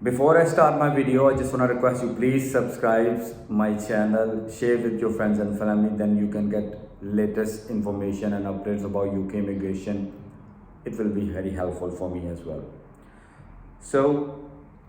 Before I start my video, I just want to request you please subscribe my channel, share with your friends and family, then you can get latest information and updates about UK immigration. It will be very helpful for me as well. So,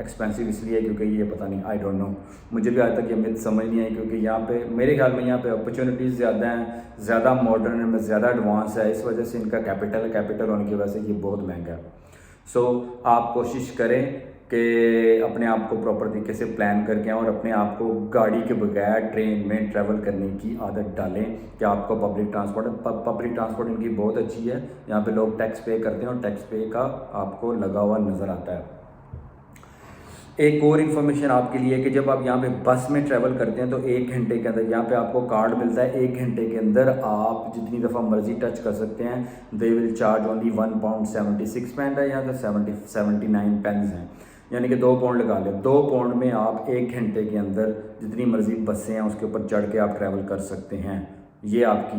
expensive اس لیے کیونکہ یہ پتہ نہیں، I don't know, مجھے بھی آج تک یہ میتھ سمجھ نہیں آئی، کیونکہ یہاں پہ میرے خیال میں یہاں پہ اپرچونیٹیز زیادہ ہیں، زیادہ ماڈرن، زیادہ ایڈوانس ہے، اس وجہ سے ان کا کیپٹل ہونے کی وجہ سے یہ بہت مہنگا ہے. سو آپ کوشش کریں کہ اپنے آپ کو پراپر طریقے سے پلان کر کے اور اپنے آپ کو گاڑی کے بغیر ٹرین میں ٹریول کرنے کی عادت ڈالیں کہ آپ کو پبلک ٹرانسپورٹ ان کی بہت اچھی ہے. یہاں پہ لوگ ٹیکس پے کرتے ہیں اور ٹیکس پے کا آپ کو لگا ہوا نظر آتا ہے. ایک اور انفارمیشن آپ کے لیے کہ جب آپ یہاں پہ بس میں ٹریول کرتے ہیں تو 1 گھنٹے کے اندر یہاں پہ آپ کو کارڈ ملتا ہے، 1 گھنٹے کے اندر آپ جتنی دفعہ مرضی ٹچ کر سکتے ہیں. دے ول چارج اونلی £1.76 ہے، یہاں تو 79 پینز ہیں، یعنی کہ 2 پاؤنڈ لگا لیں. 2 پاؤنڈ میں آپ 1 گھنٹے کے اندر جتنی مرضی بسیں ہیں اس کے اوپر چڑھ کے آپ ٹریول کر سکتے ہیں. یہ آپ کی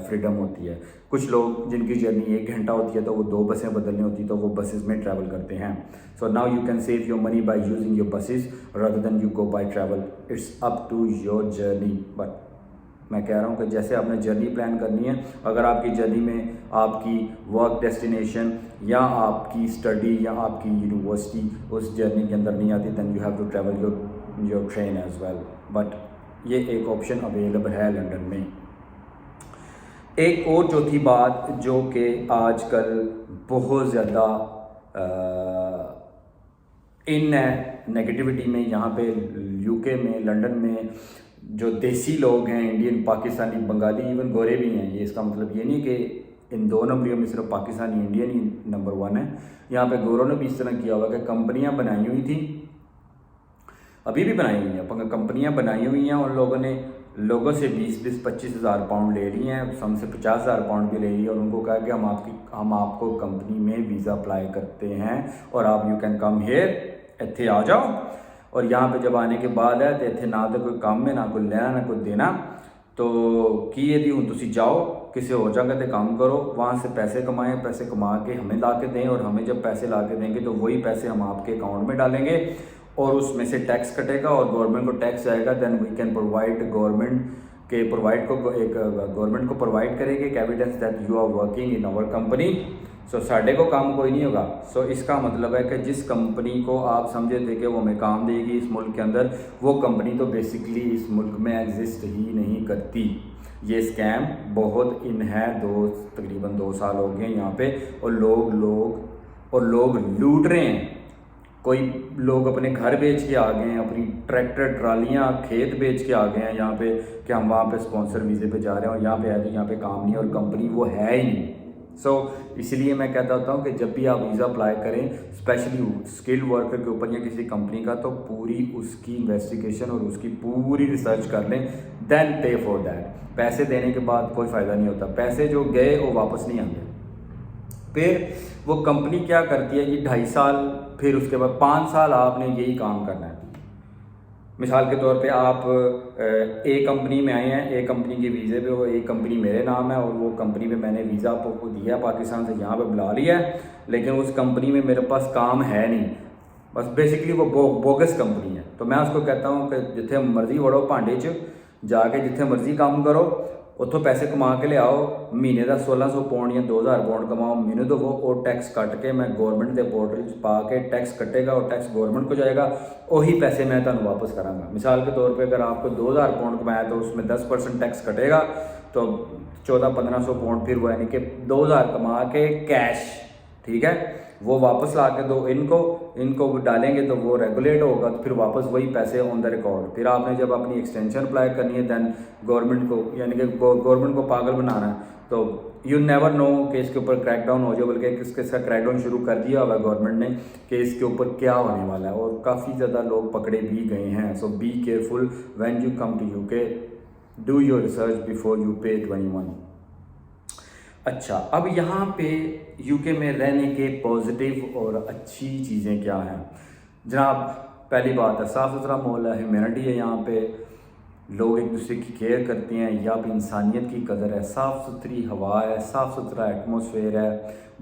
فریڈم ہوتی ہے. کچھ لوگ جن کی جرنی 1 گھنٹہ ہوتی ہے تو وہ 2 بسیں بدلنی ہوتی ہے تو وہ بسز میں ٹریول کرتے ہیں. So now you can save your money by using your buses rather than you go by travel. It's up to your journey. But میں کہہ رہا ہوں کہ جیسے آپ نے جرنی پلان کرنی ہے، اگر آپ کی جرنی میں آپ کی ورک ڈیسٹینیشن یا آپ کی اسٹڈی یا آپ کی یونیورسٹی اس جرنی کے اندر نہیں آتی، then you have to travel your train as well. But یہ ایک آپشن اویلیبل ہے لنڈن میں. ایک اور چوتھی بات جو کہ آج کل بہت زیادہ ان ہے نیگیٹیوٹی میں، یہاں پہ UK میں، لنڈن میں جو دیسی لوگ ہیں، انڈین، پاکستانی، بنگالی، ایون گورے بھی ہیں. یہ اس کا مطلب یہ نہیں کہ ان 2 نمبریوں میں صرف پاکستانی انڈین ہی نمبر 1 ہے. یہاں پہ گوروں نے بھی اس طرح کیا ہوا کہ کمپنیاں بنائی ہوئی تھیں، ابھی بھی بنائی ہوئی ہیں، کمپنیاں بنائی ہوئی ہیں، اور لوگوں نے لوگوں سے 20-25 ہزار پاؤنڈ لے لی ہیں، ہم سے 50 ہزار پاؤنڈ بھی لے لی، اور ان کو کہا کہ ہم آپ کو کمپنی میں ویزا اپلائی کرتے ہیں اور آپ یو کین کم ہیئر، اتھے آ جاؤ. اور یہاں پہ جب آنے کے بعد ہے تو اتھے نہ تو کوئی کام ہے، نہ کوئی لینا، نہ کوئی دینا. تو کی دی ہوں تسی جاؤ کسی اور جگہ تے کام کرو، وہاں سے پیسے کمائیں، پیسے کما کے ہمیں لا کے دیں، اور ہمیں جب پیسے لا کے دیں گے تو وہی پیسے ہم آپ کے اکاؤنٹ میں ڈالیں گے اور اس میں سے ٹیکس کٹے گا اور گورنمنٹ کو ٹیکس جائے گا. دین وی کین پرووائڈ گورنمنٹ کو پرووائڈ کرے گی evidence that you are working in our company. So ساڈے کو کام کوئی نہیں ہوگا. سو اس کا مطلب ہے کہ جس کمپنی کو آپ سمجھے تھے کہ وہ ہمیں کام دے گی اس ملک کے اندر، وہ کمپنی تو بیسکلی اس ملک میں ایگزسٹ ہی نہیں کرتی. یہ اسکیم بہت ان ہے، تقریباً 2 سال ہو گئے یہاں پہ، اور لوگ لوٹ رہے ہیں. کوئی لوگ اپنے گھر بیچ کے آ گئے ہیں، اپنی ٹریکٹر ٹرالیاں کھیت بیچ کے آ گئے ہیں یہاں پہ کہ ہم وہاں پہ اسپانسر ویزے پہ جا رہے ہیں، اور یہاں پہ آئے تو یہاں پہ کام نہیں، اور کمپنی وہ ہے ہی نہیں. سو اس لیے میں کہتا ہوتا ہوں کہ جب بھی آپ ویزا اپلائی کریں، اسپیشلی اسکل ورکر کے اوپر یا کسی کمپنی کا، تو پوری اس کی انویسٹیگیشن اور اس کی پوری ریسرچ کر لیں، دین پے فار دیٹ. پیسے دینے کے بعد کوئی فائدہ نہیں ہوتا، پیسے جو گئے وہ واپس نہیں آتے. پھر وہ کمپنی کیا کرتی ہے، یہ 2.5 سال، پھر اس کے بعد 5 سال آپ نے یہی کام کرنا ہے. مثال کے طور پہ آپ ایک کمپنی میں آئے ہیں، ایک کمپنی کے ویزے پہ، وہ ایک کمپنی میرے نام ہے اور وہ کمپنی پہ میں نے ویزا آپ کو دیا پاکستان سے، یہاں پہ بلا لیا ہے، لیکن اس کمپنی میں میرے پاس کام ہے نہیں، بس بیسکلی وہ بوگس کمپنی ہے. تو میں اس کو کہتا ہوں کہ جتنے مرضی وڑو پانڈے جا کے جتنے مرضی کام کرو، اتوں پیسے کما کے لے آؤ، مہینے کا 1600 پاؤنڈ یا 2000 پاؤنڈ کماؤ، مہینے تو وہ ٹیکس کٹ کے میں گورنمنٹ کے پورٹل پا کے ٹیکس کٹے گا اور ٹیکس گورنمنٹ کو جائے گا، وہی پیسے میں تمہیں واپس کراں گا. مثال کے طور پہ اگر آپ کو 2000 پاؤنڈ کمایا تو اس میں 10% ٹیکس کٹے گا، تو 1400-1500 پاؤنڈ پھر وہ یعنی کہ 2000 کما کے کیش، ٹھیک ہے، وہ واپس لا کے دو ان کو ڈالیں گے تو وہ ریگولیٹ ہوگا، تو پھر واپس وہی پیسے آن دا ریکارڈ. پھر آپ نے جب اپنی ایکسٹینشن اپلائی کرنی ہے، دین گورنمنٹ کو یعنی کہ گورنمنٹ کو پاگل بنانا ہے، تو یو نیور نو کہ اس کے اوپر کریک ڈاؤن ہو جائے، بلکہ اس کا کریک ڈاؤن شروع کر دیا ہوا ہے گورنمنٹ نے کہ اس کے اوپر کیا ہونے والا ہے، اور کافی زیادہ لوگ پکڑے بھی گئے ہیں. So be careful when you come to UK، do your research before you pay 21. اچھا، اب یہاں پہ UK میں رہنے کے پازیٹیو اور اچھی چیزیں کیا ہیں جناب؟ پہلی بات ہے صاف ستھرا ماحول ہے، ہیومینٹی ہے، یہاں پہ لوگ ایک دوسرے کی کیئر کرتے ہیں، یہاں پہ انسانیت کی قدر ہے، صاف ستھری ہوا ہے، صاف ستھرا ایٹماسفیئر ہے،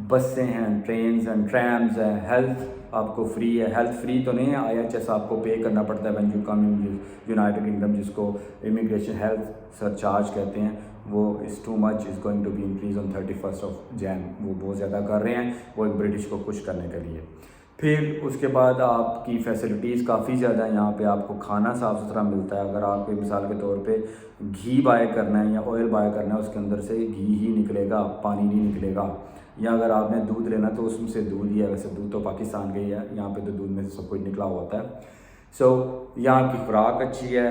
بسیں ہیں، ٹرینز ہیں، ٹرامز ہیں، ہیلتھ آپ کو فری ہے. ہیلتھ فری تو نہیں ہے، IHS آپ کو پے کرنا پڑتا ہے when you come in United Kingdom, جس کو امیگریشن ہیلتھ سرچارج کہتے ہیں. وہ is too much, is going to be increase on 31 Jan. وہ بہت زیادہ کر رہے ہیں، وہ ایک برٹش کو خوش کرنے کے لیے. پھر اس کے بعد آپ کی فیسلٹیز کافی زیادہ ہیں یہاں پہ. آپ کو کھانا صاف ستھرا ملتا ہے. اگر آپ کے مثال کے طور پہ گھی بائے کرنا ہے یا آئل بائے کرنا ہے, اس کے اندر سے گھی ہی نکلے گا, پانی نہیں نکلے گا. یا اگر آپ نے دودھ لینا تو اس میں سے دودھ ہی ہے. ویسے دودھ تو پاکستان کے ہی ہے, یہاں پہ تو دودھ میں سے سب کچھ نکلا ہوا ہوتا ہے. سو یہاں کی خوراک اچھی ہے,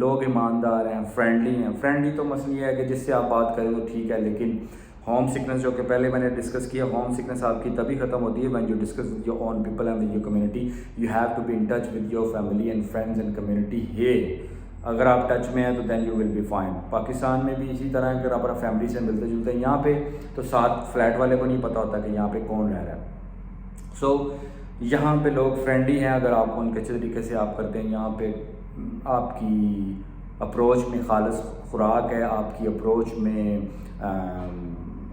لوگ ایماندار ہیں, فرینڈلی ہیں. فرینڈلی تو مسئلہ یہ ہے کہ جس سے آپ بات کریں وہ ٹھیک ہے, لیکن ہوم سکنس جو کہ پہلے میں نے ڈسکس کیا, ہوم سکنس آپ کی تبھی ختم ہوتی ہے when you discuss with your own people and with your community. You have to be in touch with your family and friends and community here. اگر آپ ٹچ میں ہیں تو then you will be fine. Pakistan میں بھی اسی طرح اگر آپ اپنا فیملی سے ملتے جلتے ہیں, یہاں پہ تو ساتھ فلیٹ والے کو نہیں پتہ ہوتا کہ یہاں پہ کون رہ رہا ہے. سو یہاں پہ لوگ فرینڈلی ہیں اگر آپ کو ان کے اچھے طریقے سے آپ کرتے ہیں. یہاں پہ آپ کی اپروچ میں خالص خوراک ہے, آپ کی اپروچ میں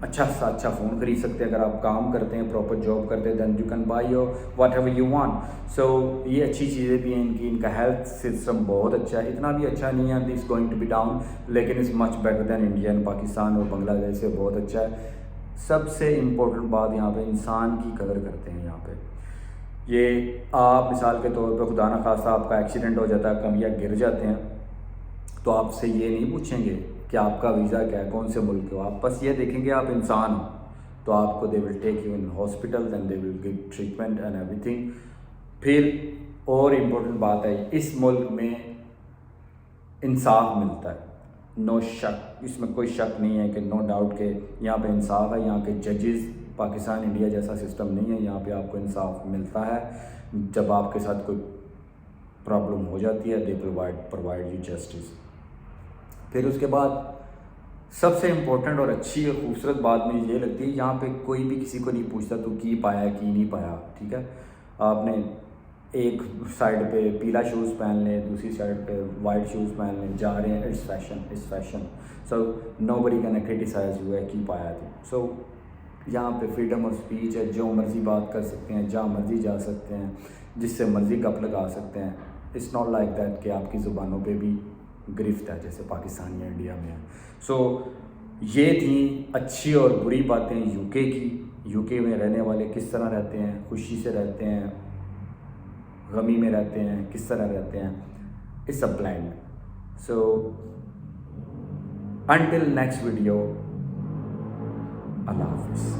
اچھا سا اچھا فون خرید سکتے ہیں. اگر آپ کام کرتے ہیں, پراپر جاب کرتے ہیں, then you can buy your whatever you want. So یہ اچھی چیزیں بھی ہیں ان کا ہیلتھ سسٹم بہت اچھا ہے. اتنا بھی اچھا نہیں ہے, it's going to be down, لیکن it's much better than India and Pakistan اور بنگلہ دیش سے بہت اچھا ہے. سب سے امپورٹنٹ بات یہاں پہ انسان کی قدر کرتے ہیں. یہاں پہ یہ آپ مثال کے طور پہ خدا نخواستہ آپ کا ایکسیڈنٹ ہو جاتا ہے, کبھی آپ گر جاتے ہیں, تو آپ سے یہ نہیں پوچھیں گے کہ آپ کا ویزا کیا ہے, کون سے ملک کے ہو. آپ بس یہ دیکھیں گے آپ انسان ہو, تو آپ کو they will take you in hospital, then they will give treatment and everything. پھر اور امپورٹنٹ بات ہے, اس ملک میں انصاف ملتا ہے, نو شک, اس میں کوئی شک نہیں ہے کہ نو ڈاؤٹ کہ یہاں پہ انصاف ہے. یہاں کے ججز پاکستان انڈیا جیسا سسٹم نہیں ہے, یہاں پہ آپ کو انصاف ملتا ہے. جب آپ کے ساتھ کوئی پرابلم ہو جاتی ہے, دے پرووائڈ یو جسٹس. پھر اس کے بعد سب سے امپورٹنٹ اور اچھی اور خوبصورت بات مجھے یہ لگتی ہے, یہاں پہ کوئی بھی کسی کو نہیں پوچھتا تو کی پایا کی نہیں پایا. ٹھیک ہے, آپ نے ایک سائڈ پہ پیلا شوز پہن لیں, دوسری سائڈ پہ وائٹ شوز پہن لیں, جا رہے ہیں, it's fashion. So nobody can criticise you ہے کی پایا تھی. سو یہاں پہ فریڈم آف اسپیچ ہے, جو مرضی بات کر سکتے ہیں, جہاں مرضی جا سکتے ہیں, جس سے مرضی گپ لگا سکتے ہیں. اٹس ناٹ لائک دیٹ کہ آپ کی زبانوں پہ بھی گرفت ہے جیسے پاکستان یا انڈیا میں ہے. سو یہ تھیں اچھی اور بری باتیں یو کے کی. یو کے میں رہنے والے کس طرح رہتے ہیں, خوشی سے رہتے ہیں, غمی میں رہتے ہیں, کس طرح رہتے ہیں. It's a blend. So until next video, اللہ حافظ.